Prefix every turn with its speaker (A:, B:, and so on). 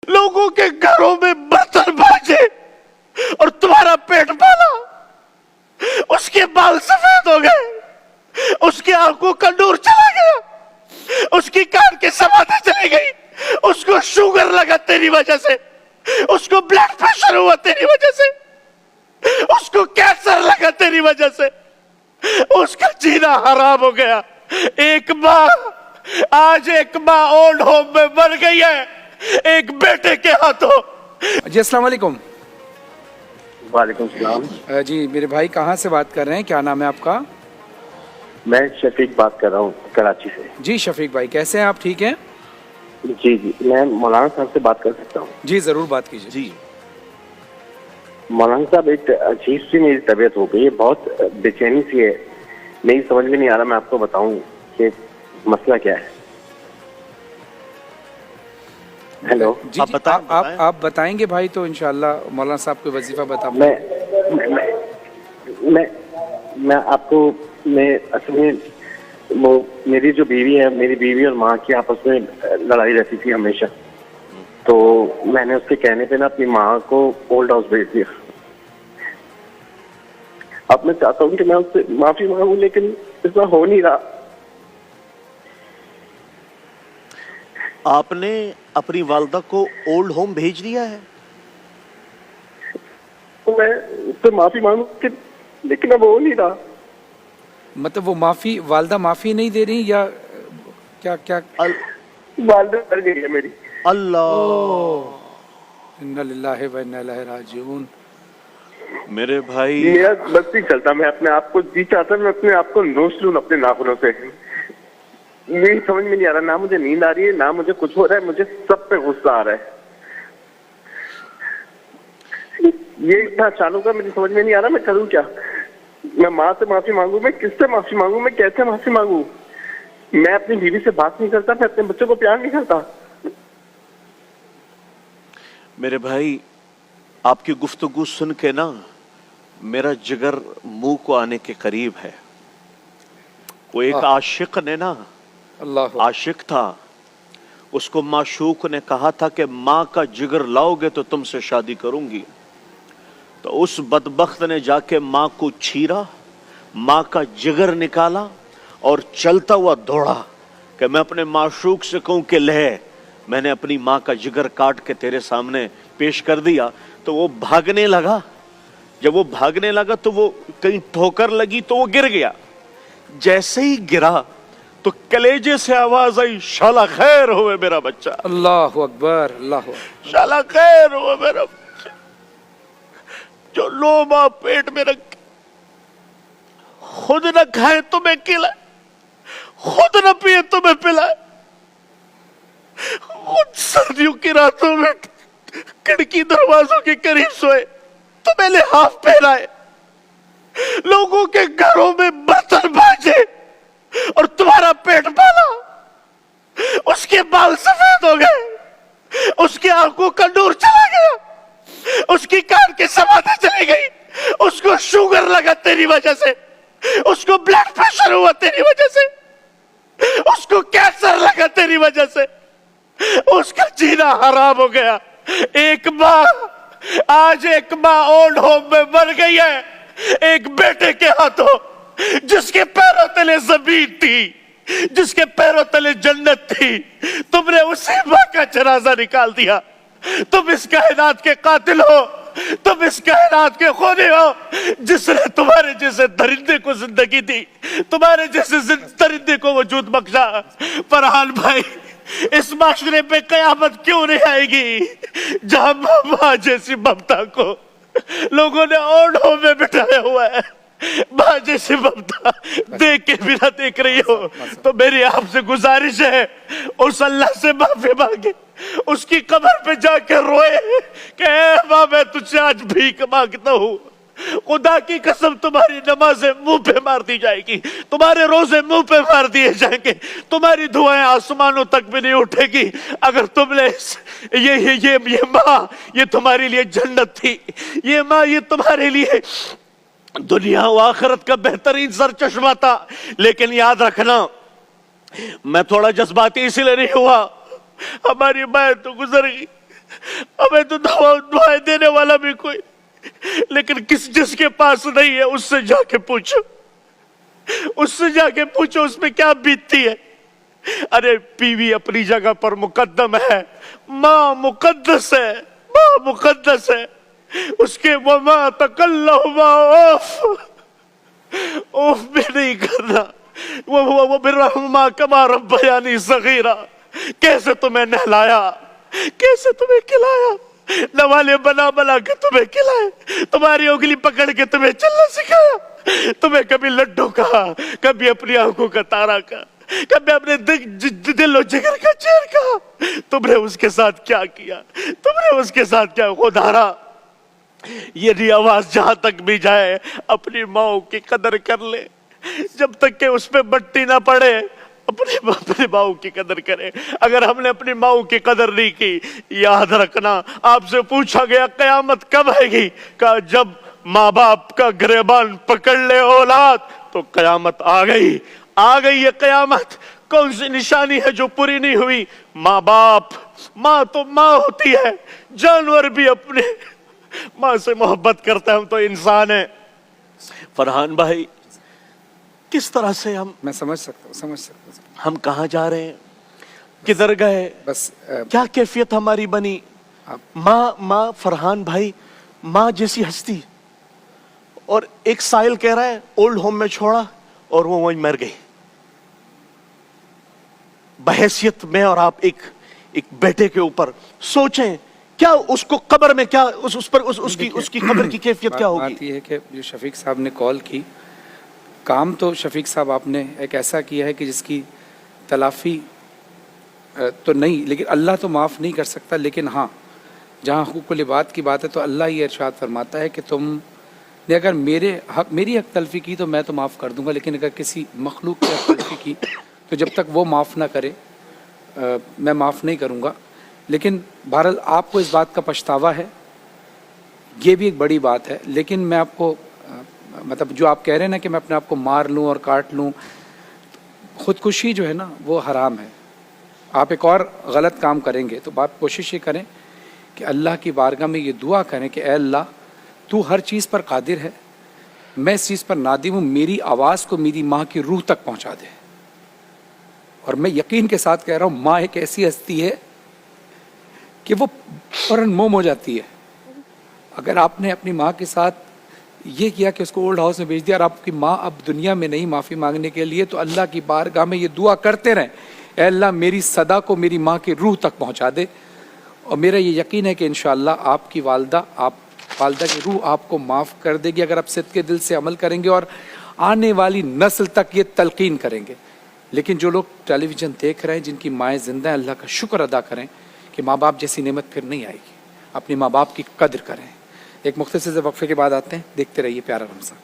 A: लोगों के घरों में बर्तन मांजे और तुम्हारा पेट पाला। उसके बाल सफेद हो गए, उसकी आंखों का नूर चला गया, उसकी कान की समाधि चली गई, उसको शुगर लगा तेरी वजह से, उसको ब्लड प्रेशर हुआ तेरी वजह से, उसको कैंसर लगा तेरी वजह से, उसका जीना हराम हो गया। एक माँ, आज एक माँ ओल्ड होम में मर गई है एक बेटे के हाथों।
B: जी अस्सलाम वालेकुम।
C: वालेकुम सलाम।
B: जी मेरे भाई कहाँ से बात कर रहे हैं, क्या नाम है आपका?
C: मैं शफीक बात कर रहा हूँ कराची से।
B: जी शफीक भाई कैसे हैं आप, ठीक हैं?
C: जी जी, मैं मौलाना साहब से बात कर सकता हूँ?
B: जी जरूर बात कीजिए।
A: जी
C: मौलाना साहब, एक अजीब सी मेरी तबीयत हो गई है, बहुत बेचैनी सी है, नहीं समझ में नहीं आ रहा मैं आपको बताऊं कि मसला क्या है। हेलो
B: जी
A: आप
B: जी,
A: बताएं,
B: आप बताएंगे भाई तो इंशाल्लाह मौलाना साहब को वजीफा बता।
C: मैं आपको, मैं असल में वो मेरी जो बीवी है, मेरी बीवी और माँ की आपस में लड़ाई रहती थी हमेशा, तो मैंने उसके कहने पे ना अपनी माँ को ओल्ड हाउस भेज दिया। अब मैं चाहता हूँ कि मैं उससे माफी मांगू, लेकिन ऐसा हो नहीं रहा।
A: आपने अपनी वालदा को ओल्ड होम भेज दिया है?
C: तो मैं उससे माफी मांगू लेकिन अब हो नहीं रहा।
B: मतलब वो माफी, वालदा माफी नहीं दे रही या क्या क्या?
C: वालदा मर गई है मेरी।
B: अल्लाह, इन्ना लिल्लाहि व इन्ना इलैहि राजिऊन।
A: मेरे भाई
C: मेरा बस नहीं चलता, मैं अपने आप को जी चाहता, मैं अपने आप को नोच लूं अपने नाखूनों से। यही समझ में नहीं आ रहा, ना मुझे नींद आ रही है, ना मुझे कुछ हो रहा है, मुझे सब पे गुस्सा आ रहा है। ये इतना अचानक है, मुझे समझ में नहीं आ रहा मैं करूं क्या। मैं माँ से माफी मांगू, मैं किससे माफी मांगू, मैं कैसे माफी मांगू। मैं अपनी बीवी से बात नहीं करता, मैं अपने बच्चों को प्यार नहीं करता।
A: मेरे भाई आपकी गुफ्तगू सुन के ना मेरा जिगर मुंह को आने के करीब है। वो एक आशिक ने ना,
B: अल्लाह,
A: आशिक था, उसको माशूक ने कहा था कि माँ का जिगर लाओगे तो तुमसे शादी करूंगी। तो उस बदबख्त ने जाके माँ को छीरा, माँ का जिगर निकाला और चलता हुआ दौड़ा कि मैं अपने माशूक से कहूं कि ले, मैंने अपनी माँ का जिगर काट के तेरे सामने पेश कर दिया। तो वो भागने लगा, जब वो भागने लगा तो वो कहीं ठोकर लगी तो वो गिर गया। जैसे ही गिरा तो कलेजे से आवाज आई, शाला खैर होवे मेरा बच्चा।
B: अल्लाह अकबर, अल्लाह अकबर।
A: शाला खैर होवे मेरा बच्चा, जो लोमा पेट में रख खुद न खाए तुम्हें खिलाए, खुद न पिए तुम्हें पिलाए, खुद सर्दियों की रातों में खिड़की दरवाजों के करीब सोए, तुम्हें लिहाफ पहनाए, लोगों के घरों में बर्तन मांजे और तुम्हारा पेट पाला। उसके बाल सफेद हो गए, उसकी आंखों का नूर चला गया, उसकी कान की समाधि चली गई, उसको शुगर लगा तेरी वजह से, उसको ब्लड प्रेशर हुआ तेरी वजह से, उसको कैंसर लगा तेरी वजह से, उसका जीना हराम हो गया। एक माँ, आज एक माँ ओल्ड होम में मर गई है एक बेटे के हाथों, जिसके पैरों तले जमीन थी, जिसके पैरों तले जन्नत थी। तुमने उसी माँ का जनाजा निकाल दिया। तुम इस कायनात के कातिल हो, तुम इस कायनात के खूनी हो, जिसने तुम्हारे जैसे दरिंदे को जिंदगी दी, तुम्हारे जैसे दरिंदे को वजूद बख्शा। फरहान भाई, इस माशरे पे कयामत क्यों नहीं आएगी जहां माँ जैसी ममता को लोगों ने ओल्ड होम में बिठाया हुआ है। माँ जैसी ममता देख के भी ना देख रही हो तो मेरी आपसे गुजारिश है, उस अल्लाह से माफी मांगे, उसकी कब्र पे जाके रोए कि माँ मैं तुझसे आज भीख मांगता हूँ, खुदा की कसम तुम्हारी नमाजें मुंह पे मार दी जाएगी, तुम्हारे रोजे मुंह पे मार दिए जाएंगे, तुम्हारी दुआएं आसमानों तक भी नहीं उठेगी अगर तुमने ये माँ ये तुम्हारे लिए जन्नत थी, ये माँ ये तुम्हारे लिए दुनिया व आखिरत का बेहतरीन सर चश्मा था। लेकिन याद रखना, मैं थोड़ा जज्बाती इसलिए नहीं हुआ, हमारी माँ तो गुजर गई, हमें तो दुआएं देने वाला भी कोई, लेकिन जिसके पास नहीं है उससे जाके पूछो, उससे जाके पूछो उसमें क्या बीतती है। अरे बीवी अपनी जगह पर मुकद्दम है, माँ मुकद्दस है, माँ मुकद्दस है, उसके वमा तकल्लहुमा ओफ भी नहीं करना। वो बिर्रहुमा कमा रब्बयानी सगीरा, कैसे तुम्हें नहलाया, कैसे तुम्हें खिलाया, नवाले बना बना के तुम्हें खिलाए, तुम्हारी उंगली पकड़ के तुम्हें चलना सिखाया, तुम्हें कभी लड्डू कहा, कभी अपनी आंखों का तारा कहा, कभी अपने दिल और जिगर का चैन कहा। तुमने उसके साथ क्या किया, तुमने उसके साथ क्या खुदारा। यदि आवाज जहां तक भी जाए अपनी माओ की कदर कर ले, जब तक के उस पे मट्टी ना पड़े अपनी माओ की कदर करें। अगर हमने अपनी माओ की कदर नहीं की, याद रखना आपसे पूछा गया कयामत कब आएगी, कहा जब माँ बाप का गिरबान पकड़ ले औलाद तो कयामत आ गई, आ गई ये कयामत। कौन सी निशानी है जो पूरी नहीं हुई? माँ बाप, माँ तो माँ होती है, जानवर भी अपने माँ से मोहब्बत करता है, हम तो इंसान है। फरहान भाई, किस तरह से
B: मैं समझ सकता हूँ
A: हम कहाँ जा रहे हैं, किधर गए,
B: बस
A: क्या कैफियत हमारी बनी। माँ फरहान भाई, माँ जैसी हस्ती, और एक साहिल कह रहा है ओल्ड होम में छोड़ा और वो वहीं मर गई। बहैसियत में और आप एक बेटे के ऊपर सोचें, क्या उसको कब्र में क्या उसकी कब्र की कैफियत क्या होगी।
B: बात ये है कि जो शफीक साहब ने कॉल की, काम तो शफीक साहब आपने एक ऐसा किया है कि जिसकी तलाफी तो नहीं, लेकिन अल्लाह तो माफ़ नहीं कर सकता। लेकिन हाँ, जहाँ हुकूकुल इबाद की बात है तो अल्लाह ये इरशाद फरमाता है कि तुमने अगर मेरी हक तलफी की तो मैं तो माफ़ कर दूंगा, लेकिन अगर किसी मखलूक की हक तलफी की तो जब तक वो माफ़ ना करे मैं माफ़ नहीं करूँगा। लेकिन बहरहाल आपको इस बात का पछतावा है, ये भी एक बड़ी बात है। लेकिन मैं आपको मतलब जो आप कह रहे हैं ना कि मैं अपने आप को मार लूँ और काट लूँ, ख़ुदकुशी जो है ना वो हराम है। आप एक और गलत काम करेंगे तो बात कोशिश ये करें कि अल्लाह की बारगाह में ये दुआ करें कि ए अल्लाह तू हर चीज़ पर कादिर है, मैं इस चीज़ पर नादिम हूँ, मेरी आवाज़ को मेरी माँ की रूह तक पहुँचा दे। और मैं यकीन के साथ कह रहा हूँ, माँ एक ऐसी हस्ती है कि वो फौरन मोम हो जाती है। अगर आपने अपनी माँ के साथ ये किया कि उसको ओल्ड हाउस में भेज दिया और आपकी माँ अब दुनिया में नहीं माफ़ी मांगने के लिए, तो अल्लाह की बारगाह में ये दुआ करते रहें, ए अल्लाह मेरी सदा को मेरी माँ की रूह तक पहुँचा दे। और मेरा ये यकीन है कि इंशाअल्लाह आपकी वालदा की रूह आपको माफ़ कर देगी अगर आप सिद्क़ के दिल से अमल करेंगे और आने वाली नस्ल तक ये तलकीन करेंगे। लेकिन जो लोग टेलीविज़न देख रहे हैं, जिनकी माएँ ज़िंदा हैं, अल्लाह का शुक्र अदा करें कि माँ बाप जैसी नेमत फिर नहीं आएगी। अपनी माँ बाप की कदर करें। एक मुख्तसर से वक्फे के बाद आते हैं, देखते रहिए प्यारा रमज़ान।